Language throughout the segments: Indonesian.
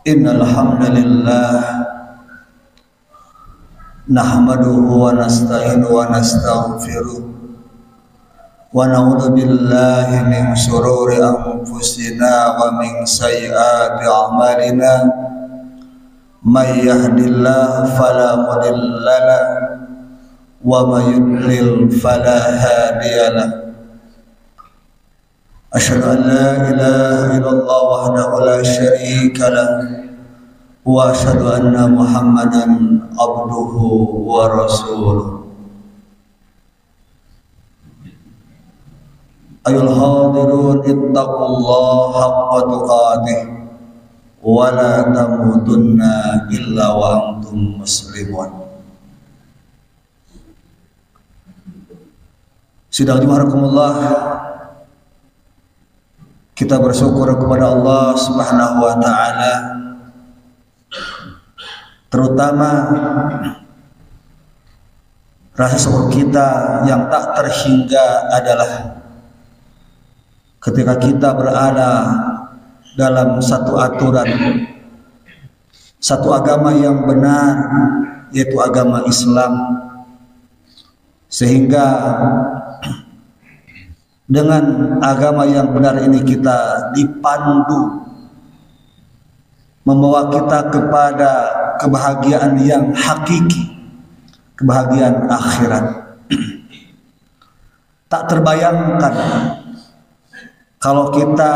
Innal hamdalillah nahmaduhu wa nasta'inuhu wa nastaghfiruh wa na'udzu billahi min shururi anfusina wa min sayyiati a'malina may yahdihillahu fala mudilla lahu wa may yudlil fala hadiya lahu. Asyhadu an la ilaha illallah wahdahu la syarika lahu wa asyhadu anna Muhammadan abduhu wa rasuluh. Ayuhal hadirun ittaqullaha haqqa tuqatih wa la tamutunna illa wa antum muslimun. Sidang jumarakumullah, kita bersyukur kepada Allah Subhanahu wa taala, terutama rasa syukur kita yang tak terhingga adalah ketika kita berada dalam satu aturan, satu agama yang benar, yaitu agama Islam, sehingga dengan agama yang benar ini kita dipandu, membawa kita kepada kebahagiaan yang hakiki, kebahagiaan akhirat. Tak terbayangkan kalau kita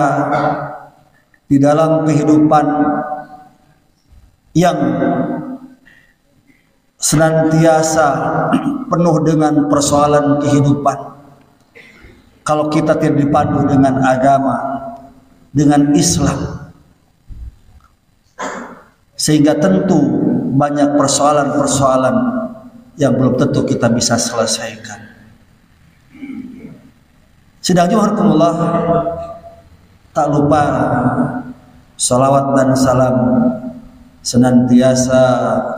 di dalam kehidupan yang senantiasa penuh dengan persoalan kehidupan, kalau kita tidak dipandu dengan agama, dengan Islam, sehingga tentu banyak persoalan-persoalan yang belum tentu kita bisa selesaikan. Sidang jumakumullah, tak lupa salawat dan salam senantiasa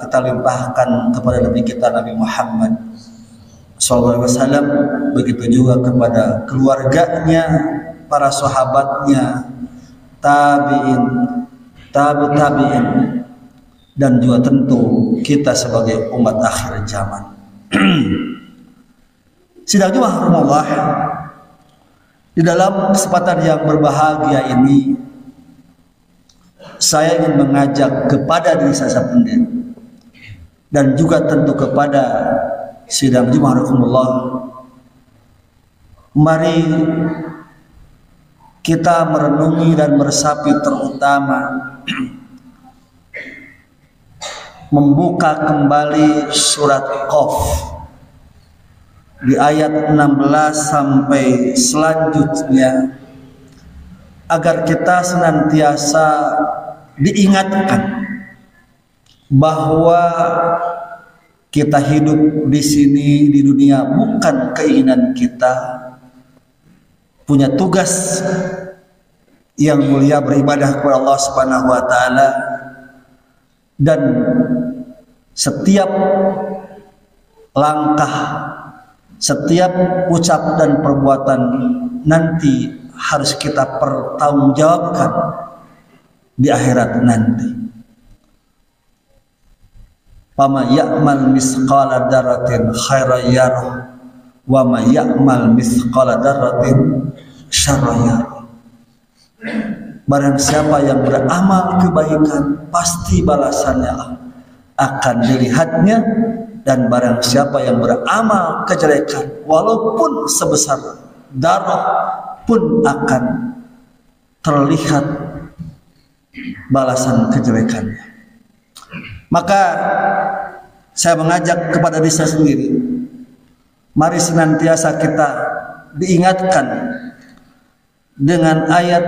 kita limpahkan kepada Nabi kita Nabi Muhammad sallallahu alaihi wasallam, begitu juga kepada keluarganya, para sahabatnya, tabi'in, tabi'in, dan juga tentu kita sebagai umat akhir zaman. Sidang jumlah, di dalam kesempatan yang berbahagia ini, saya ingin mengajak kepada diri saya sendiri dan juga tentu kepada sidang jum'akumullah, mari kita merenungi dan meresapi, terutama membuka kembali surat Qaf di ayat 16 sampai selanjutnya, agar kita senantiasa diingatkan bahwa kita hidup di sini di dunia bukan keinginan kita, punya tugas yang mulia beribadah kepada Allah Subhanahu wa taala, dan setiap langkah, setiap ucap dan perbuatan nanti harus kita pertanggungjawabkan di akhirat nanti. Fama ya'mal misqala dzarratin khairan yarah wa ma ya'mal misqala dzarratin syarran yarah. Barang siapa yang beramal kebaikan, pasti balasannya akan dilihatnya, dan barang siapa yang beramal kejelekan, walaupun sebesar darah pun akan terlihat balasan kejelekannya. Maka saya mengajak kepada diri saya sendiri, mari senantiasa kita diingatkan dengan ayat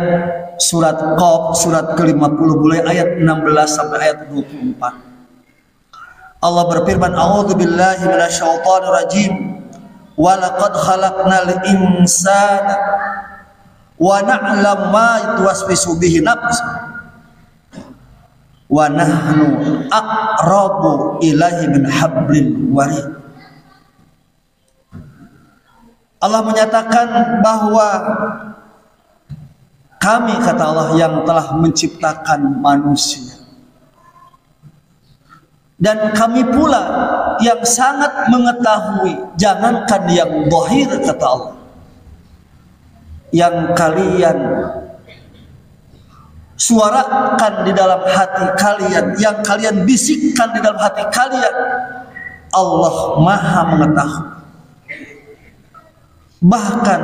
surat Qaf, surat ke-50, mulai ayat 16 sampai ayat 24. Allah berfirman, a'udzu billahi minasyaitonir rajim, wa laqad khalaqnal insana wa na'lamu ma tuwaswisu bihi nafsuhu wa nahnu aqrabu ilaihi min hablil warid. Allah menyatakan bahwa kami, kata Allah, yang telah menciptakan manusia, dan kami pula yang sangat mengetahui, jangankan yang zahir, kata Allah, yang kalian suarakan di dalam hati kalian, yang kalian bisikkan di dalam hati kalian, Allah Maha mengetahui. Bahkan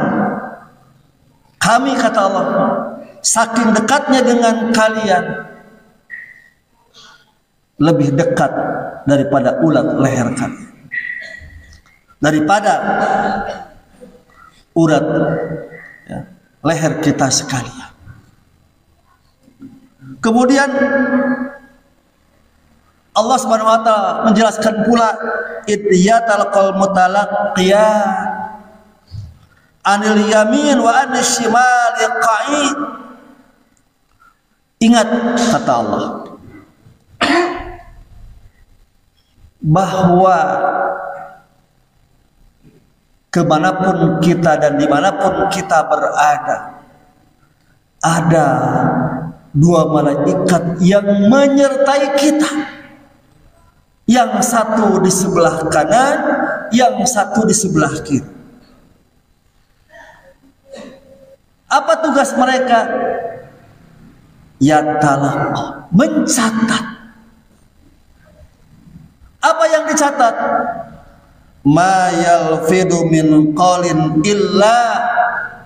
kami, kata Allah, saking dekatnya dengan kalian, lebih dekat daripada urat leher kalian, daripada urat leher kita sekalian. Kemudian Allah Subhanahu wa taala menjelaskan pula, idyatalqal mutalaqqiyan anil yamin wa anil shimali qa'id. Ingat, kata Allah, bahwa kemanapun kita dan dimanapun kita berada, ada dua malaikat yang menyertai kita, yang satu di sebelah kanan, yang satu di sebelah kiri. Apa tugas mereka? Yatalaqqa, mencatat. Apa yang dicatat? Ma yalfidu min qalin illa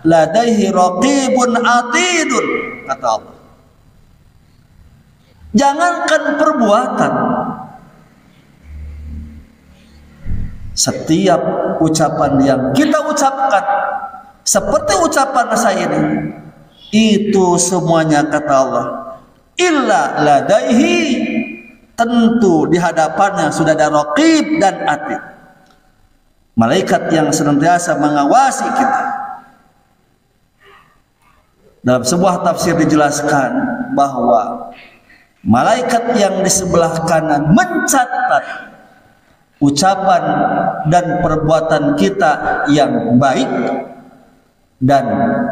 ladaihi raqibun atidun, kata Allah. Jangankan perbuatan, setiap ucapan yang kita ucapkan, seperti ucapan saya ini, itu semuanya, kata Allah, illa ladaihi, tentu di hadapannya sudah ada raqib dan atid, malaikat yang senantiasa mengawasi kita. Dalam sebuah tafsir dijelaskan bahwa malaikat yang di sebelah kanan mencatat ucapan dan perbuatan kita yang baik, dan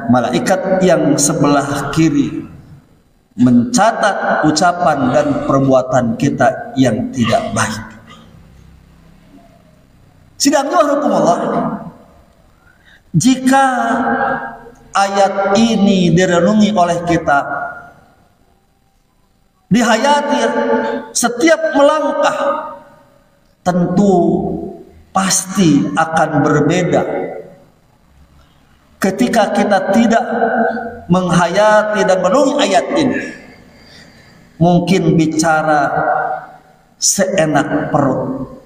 malaikat yang sebelah kiri mencatat ucapan dan perbuatan kita yang tidak baik. Sidangnya hukum Allah, jika ayat ini direnungi oleh kita, dihayati setiap melangkah, tentu pasti akan berbeda ketika kita tidak menghayati dan menungi ayat ini. Mungkin bicara seenak perut,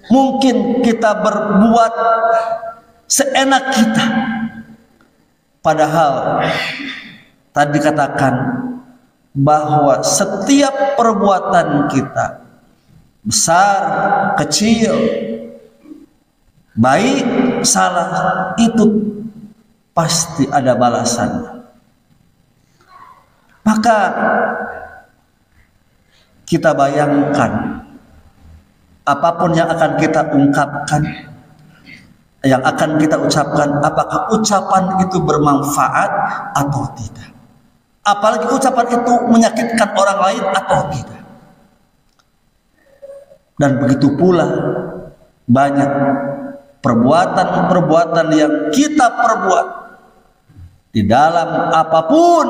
mungkin kita berbuat seenak kita, padahal tadi katakan bahwa setiap perbuatan kita, besar, kecil, baik, salah, itu pasti ada balasannya. Maka kita bayangkan, apapun yang akan kita ungkapkan, yang akan kita ucapkan, apakah ucapan itu bermanfaat atau tidak, apalagi ucapan itu menyakitkan orang lain atau tidak. Dan begitu pula banyak perbuatan-perbuatan yang kita perbuat di dalam apapun,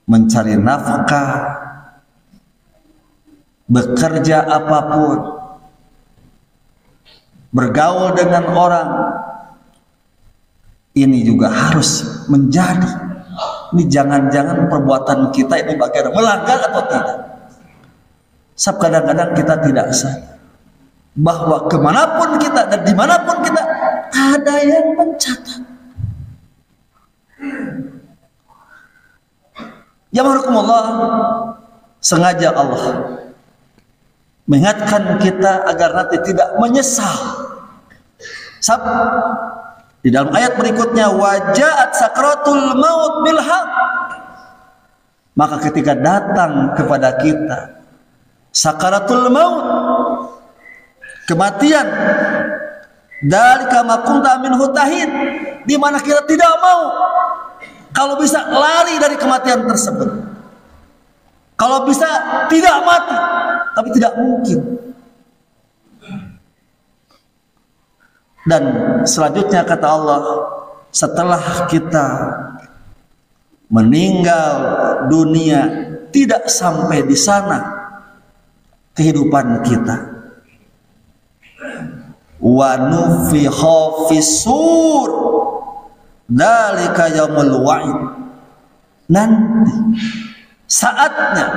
mencari nafkah, bekerja apapun, bergaul dengan orang, ini juga harus menjadi, ini jangan-jangan perbuatan kita ini bagaimana, melanggar atau tidak. Sebab kadang-kadang kita tidak sadar bahwa kemanapun kita dan dimanapun kita, ada yang mencatat. Ya mahrakumullah, sengaja Allah mengingatkan kita agar nanti tidak menyesal. Sebab di dalam ayat berikutnya, wajaat sakratul maut bil haq, maka ketika datang kepada kita sakaratul maut, kematian, Dzalika ma kunta minhu tahid, di mana kita tidak mau kalau bisa lari dari kematian tersebut. Kalau bisa tidak mati, tapi tidak mungkin. Dan selanjutnya kata Allah, setelah kita meninggal dunia, tidak sampai di sana kehidupan kita. Wa nufikha fis-sur, dzalika yaumul wa'id. Nanti saatnya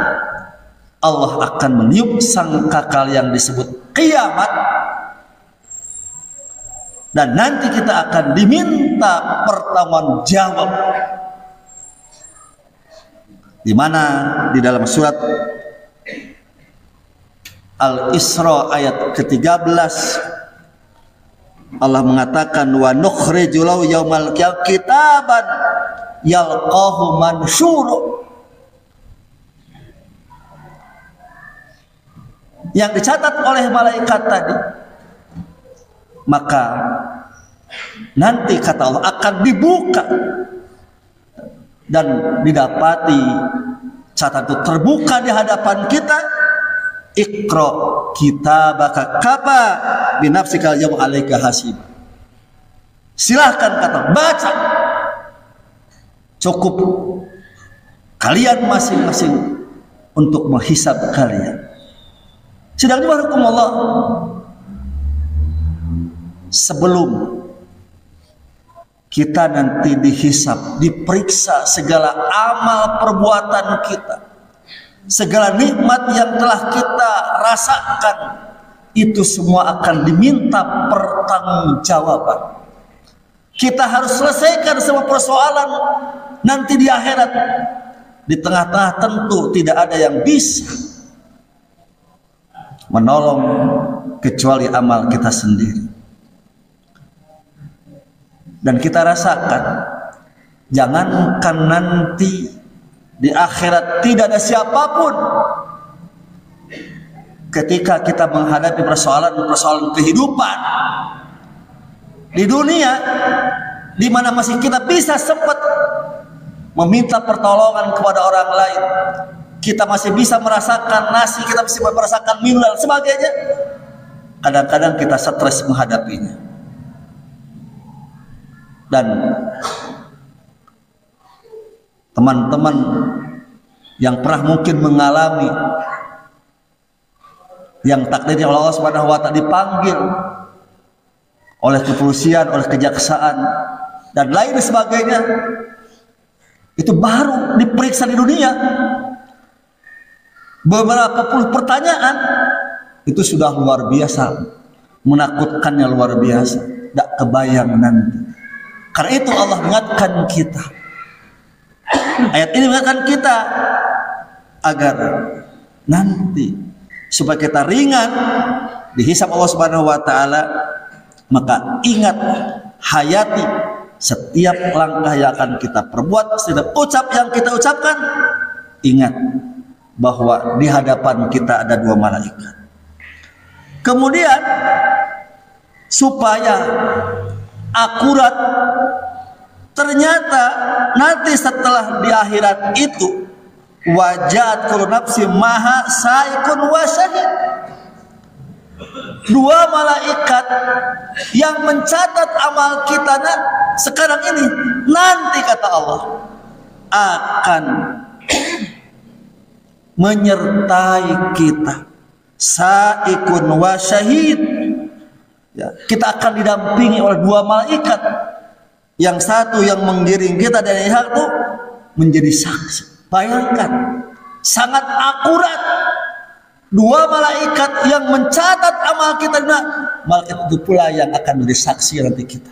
Allah akan meniup sangkakala yang disebut kiamat, dan nanti kita akan diminta pertanggungjawab, di mana di dalam surat Al-Isra ayat ke-13 Allah mengatakan, wa nukhriju lahu yaumal qiyamah kitaban yalqahu mansyura, yang dicatat oleh malaikat tadi. Maka nanti kata Allah akan dibuka dan didapati catatan itu terbuka di hadapan kita. Iqra kitabaka kafa binafsika al-yawma 'alaika hasib. Silahkan kata baca, cukup kalian masing-masing untuk menghisab kalian. Sedang hukum Allah, sebelum kita nanti dihisab, diperiksa segala amal perbuatan kita, segala nikmat yang telah kita rasakan, itu semua akan diminta pertanggungjawaban. Kita harus selesaikan semua persoalan nanti di akhirat. Di tengah-tengah tentu tidak ada yang bisa menolong kecuali amal kita sendiri. Dan kita rasakan, jangankan nanti di akhirat tidak ada siapapun, ketika kita menghadapi persoalan kehidupan di dunia, di mana masih kita bisa sempat meminta pertolongan kepada orang lain, kita masih bisa merasakan nasi, kita masih merasakan minum dan sebagainya, kadang-kadang kita stres menghadapinya. Dan teman-teman yang pernah mungkin mengalami yang takdirnya Allah Subhanahu wa taala dipanggil oleh kepolisian, oleh kejaksaan dan lain sebagainya, itu baru diperiksa di dunia beberapa puluh pertanyaan, itu sudah luar biasa, menakutkannya luar biasa, tidak kebayang nanti. Karena itu Allah mengingatkan kita, ayat ini mengingatkan kita agar nanti supaya kita ringan dihisab Allah Subhanahu wa taala. Maka ingat, hayati setiap langkah yang akan kita perbuat, setiap ucap yang kita ucapkan. Ingat bahwa di hadapan kita ada dua malaikat. Kemudian supaya akurat, ternyata nanti setelah di akhirat itu wajat kullu nafsi maha saikun wa syahid, dua malaikat yang mencatat amal kita sekarang ini, nanti kata Allah akan menyertai kita, saikun wa syahid. Ya, kita akan didampingi oleh dua malaikat, yang satu yang menggiring kita dan yang satu menjadi saksi. Bayangkan, sangat akurat. Dua malaikat yang mencatat amal kita, malaikat itu pula yang akan menjadi saksi nanti kita.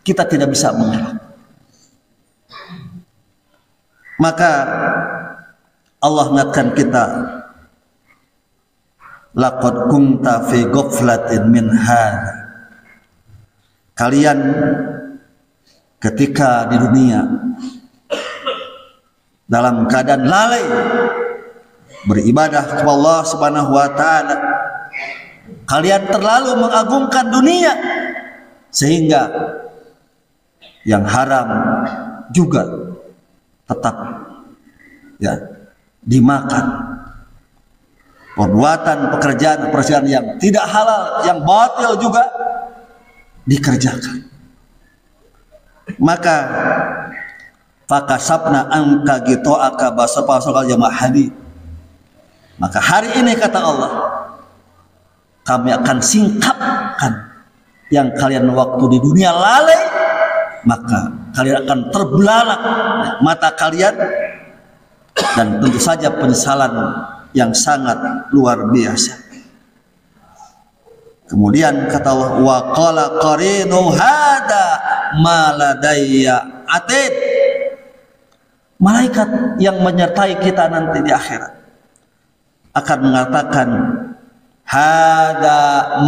Kita tidak bisa mengelak. Maka Allah mengingatkan kita, laqad kunta fi ghaflatin min hadza. Kalian ketika di dunia dalam keadaan lalai beribadah kepada Allah Subhanahu wa taala, kalian terlalu mengagungkan dunia sehingga yang haram juga tetap ya dimakan. Perbuatan pekerjaan yang tidak halal, yang batil juga dikerjakan. Maka fakasabna angka gitu aka basopal jamaah hadid. Maka hari ini kata Allah, kami akan singkapkan yang kalian waktu di dunia lalai, maka kalian akan terbelalak mata kalian, dan tentu saja penyesalan yang sangat luar biasa. Kemudian kata Allah, wa qala qarinu hada ma ladayya atid. Malaikat yang menyertai kita nanti di akhirat akan mengatakan, hada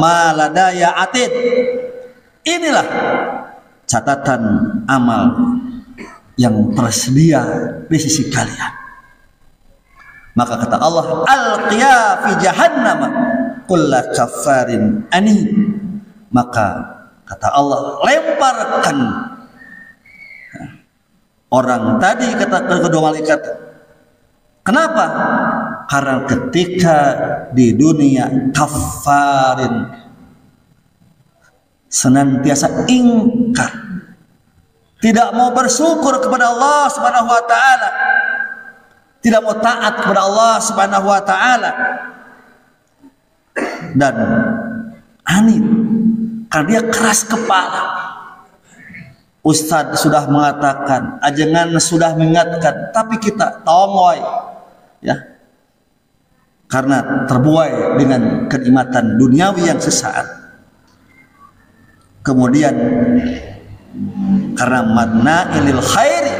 ma ladayya atid. Inilah catatan amal yang tersedia di sisi kalian. Maka kata Allah, alqiya fi jahannam kulla kafarin ani. Maka kata Allah, lemparkan orang tadi, kata kedua malaikat. Kenapa? Karena ketika di dunia kafarin, senantiasa ingkar, tidak mau bersyukur kepada Allah Subhanahu wa taala, tidak mau taat kepada Allah Subhanahu wa taala, dan anid karena dia keras kepala. Ustadz sudah mengatakan, ajengan sudah mengingatkan, tapi kita tongoy ya, karena terbuai dengan kenikmatan duniawi yang sesaat. Kemudian karena madna'ilil khairi,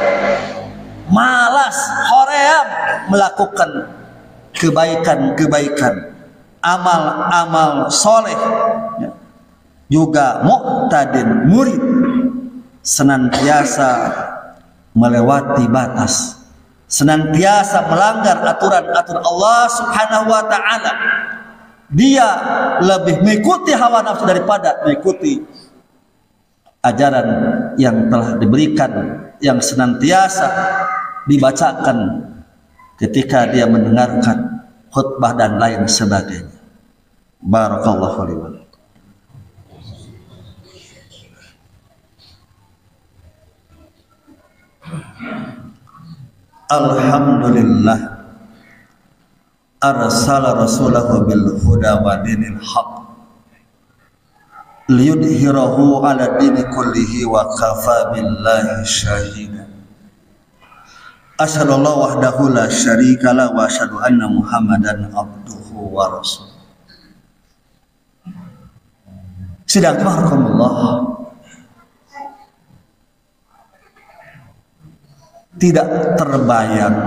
malas, hoream melakukan kebaikan-kebaikan, amal-amal soleh, ya. Juga mu'tadin, murid, senantiasa melewati batas, senantiasa melanggar aturan-aturan Allah Subhanahu wa taala. Dia lebih mengikuti hawa nafsu daripada mengikuti ajaran yang telah diberikan, yang senantiasa dibacakan ketika dia mendengarkan khutbah dan lain sebagainya. Barakallahu fiik. Alhamdulillah arsala rasulahu bil huda wa dinil haq liyudhhirahu ala dini kullihi wa kafa billahi syahida. Asyhadu alla wahdahu la syarika la wa asyhadu anna Muhammadan abduhu wa rasuluh. Sidang rahmatullah, tidak terbayang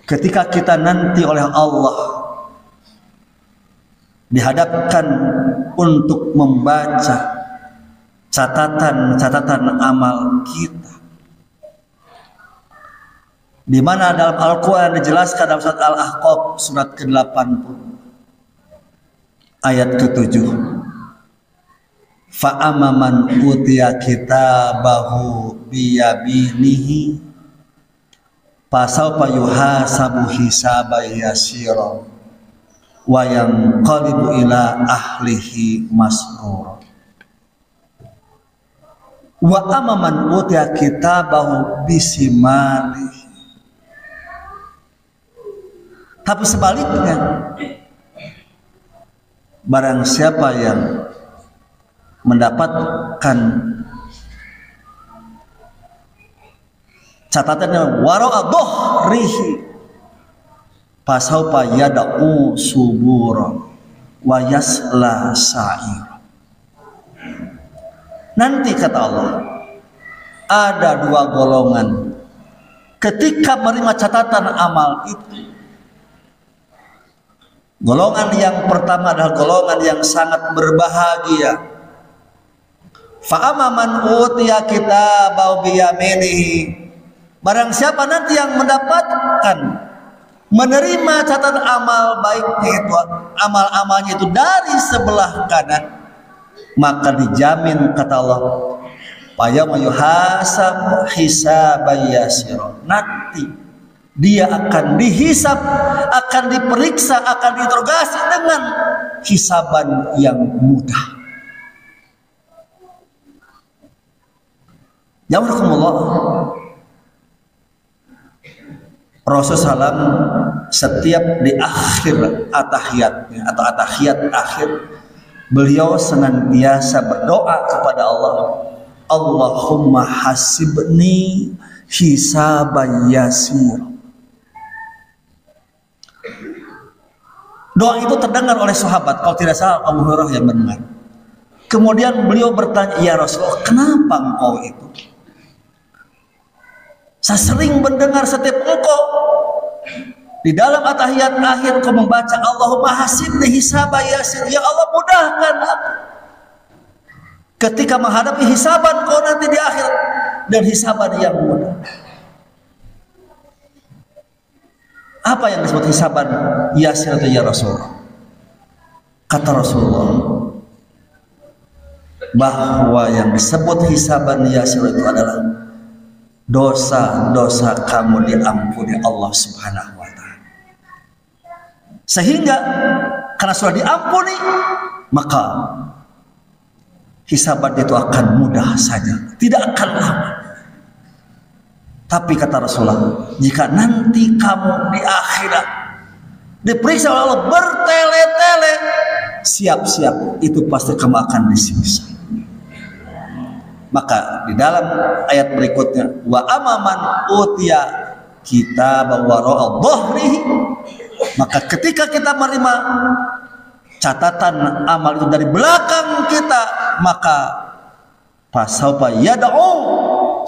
ketika kita nanti oleh Allah dihadapkan untuk membaca catatan amal kita, di mana dalam Al-Quran dijelaskan dalam surat Al-Ahqaf surat ke-80 ayat ke-7, fa'amaman utiya kitabahu biyaminihi fasawfa yuhasabu hisaban yasira wa yanqalibu ila ahlihi masrura. Wa amaman utiya kitabahu bisimalihi. Tapi sebaliknya, barang siapa yang mendapatkan catatannya wara'a dhuhrihi fasawfa yad'u subura wa yasla sa'ir. Nanti kata Allah, ada dua golongan ketika menerima catatan amal itu. Golongan yang pertama adalah golongan yang sangat berbahagia. Fa'amma man utiya kitabahu biyaminihi. Barang siapa nanti yang mendapatkan, menerima catatan amal baiknya itu, amal-amalnya itu dari sebelah kanan, maka dijamin kata Allah, fayawma yuhasab hisaban yasira, nanti dia akan dihisab, akan diperiksa, akan diinterogasi dengan hisaban yang mudah. Ya Allah, Rasulullah SAW setiap di akhir atahiyatnya atau atahiyat akhir, beliau senantiasa berdoa kepada Allah, Allahumma hasibni hisaban yasir. Doa itu terdengar oleh sahabat, kalau tidak salah Abu Hurairah yang mendengar. Kemudian beliau bertanya, ya Rasulullah, kenapa engkau itu? Saya sering mendengar setiap engkau di dalam atahiyat akhir kau membaca Allahumma hasibni hisaban yasir, ya Allah mudahkan aku ketika menghadapi hisaban kau nanti di akhir, dan hisaban yang mudah. Apa yang disebut hisaban yasir itu ya Rasulullah? Kata Rasulullah bahwa yang disebut hisaban yasir itu adalah dosa-dosa kamu diampuni Allah Subhanahu wa ta'ala. Sehingga karena sudah diampuni, maka hisaban itu akan mudah saja, tidak akan lama. Tapi kata Rasulullah, jika nanti kamu di akhirat diperiksa oleh Allah bertele-tele, siap-siap, itu pasti kamu akan disiksa. Maka di dalam ayat berikutnya, wa amaman utiya kitab wara'a dhahrihi, maka ketika kita menerima catatan amal itu dari belakang kita, maka fasaufa yad'u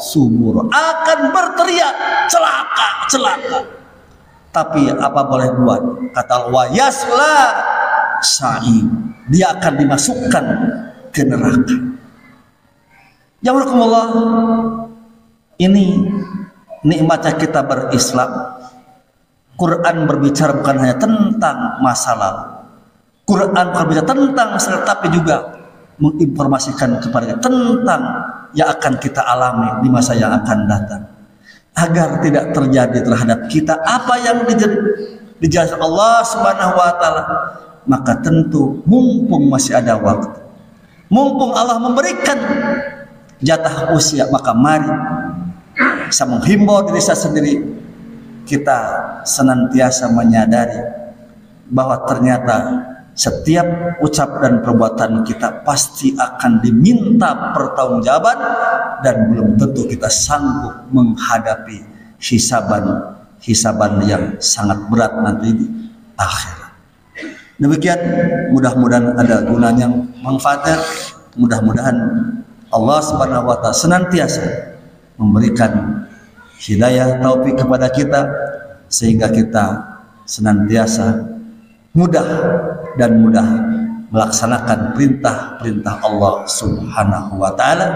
subur, akan berteriak celaka, celaka. Tapi apa boleh buat? Kata wa yasla sa'im, dia akan dimasukkan ke neraka. Ya Allah, ini nikmatnya kita berislam. Quran berbicara bukan hanya tentang masa lalu, Quran berbicara tentang masa lalu, tapi juga menginformasikan kepada kita tentang yang akan kita alami di masa yang akan datang, agar tidak terjadi terhadap kita apa yang dijelaskan Allah Subhanahu wa ta'ala. Maka tentu mumpung masih ada waktu, mumpung Allah memberikan jatah usia, maka mari saya menghimbau diri saya sendiri, kita senantiasa menyadari bahwa ternyata setiap ucap dan perbuatan kita pasti akan diminta pertanggungjawaban, dan belum tentu kita sanggup menghadapi hisaban yang sangat berat nanti di akhirat. Demikian, mudah-mudahan ada gunanya, manfaatnya. Mudah-mudahan Allah Subhanahu wa ta'ala senantiasa memberikan hidayah taufik kepada kita, sehingga kita senantiasa mudah melaksanakan perintah-perintah Allah Subhanahu wa ta'ala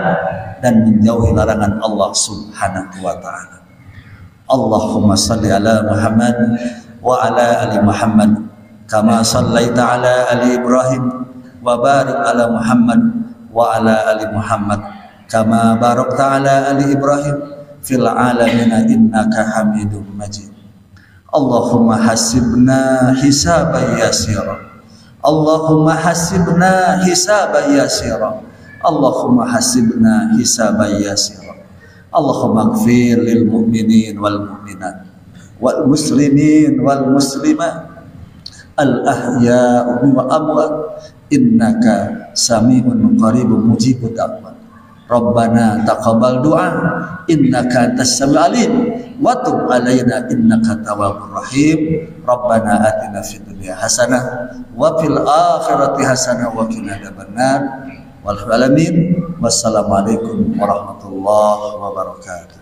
dan menjauhi larangan Allah Subhanahu wa ta'ala. Allahumma salli ala Muhammad wa ala ali Muhammad kama sallaita ala ali Ibrahim wa barik ala Muhammad wa ala ali Muhammad kama barakta ala ali Ibrahim fil alamin innaka Hamidum Majid. Allahumma hasibna hisaban yasira, Allahumma hasibna hisaban yasira, Allahumma hasibna hisaban yasira. Allahumma ighfir lil mu'minin wal mu'minat wal muslimin wal muslimat al ahya'i wal amwat innaka sami'un qaribun mujibud da'wat. Rabbana taqabbal du'a innaka antas sami'ul alim wa tub 'alaina innaka tawwabur rahim. Rabbana atina fid dunya hasanah wa fil akhirati hasanah wa qina adzabannar. Wal alamin. Wassalamualaikum warahmatullahi wabarakatuh.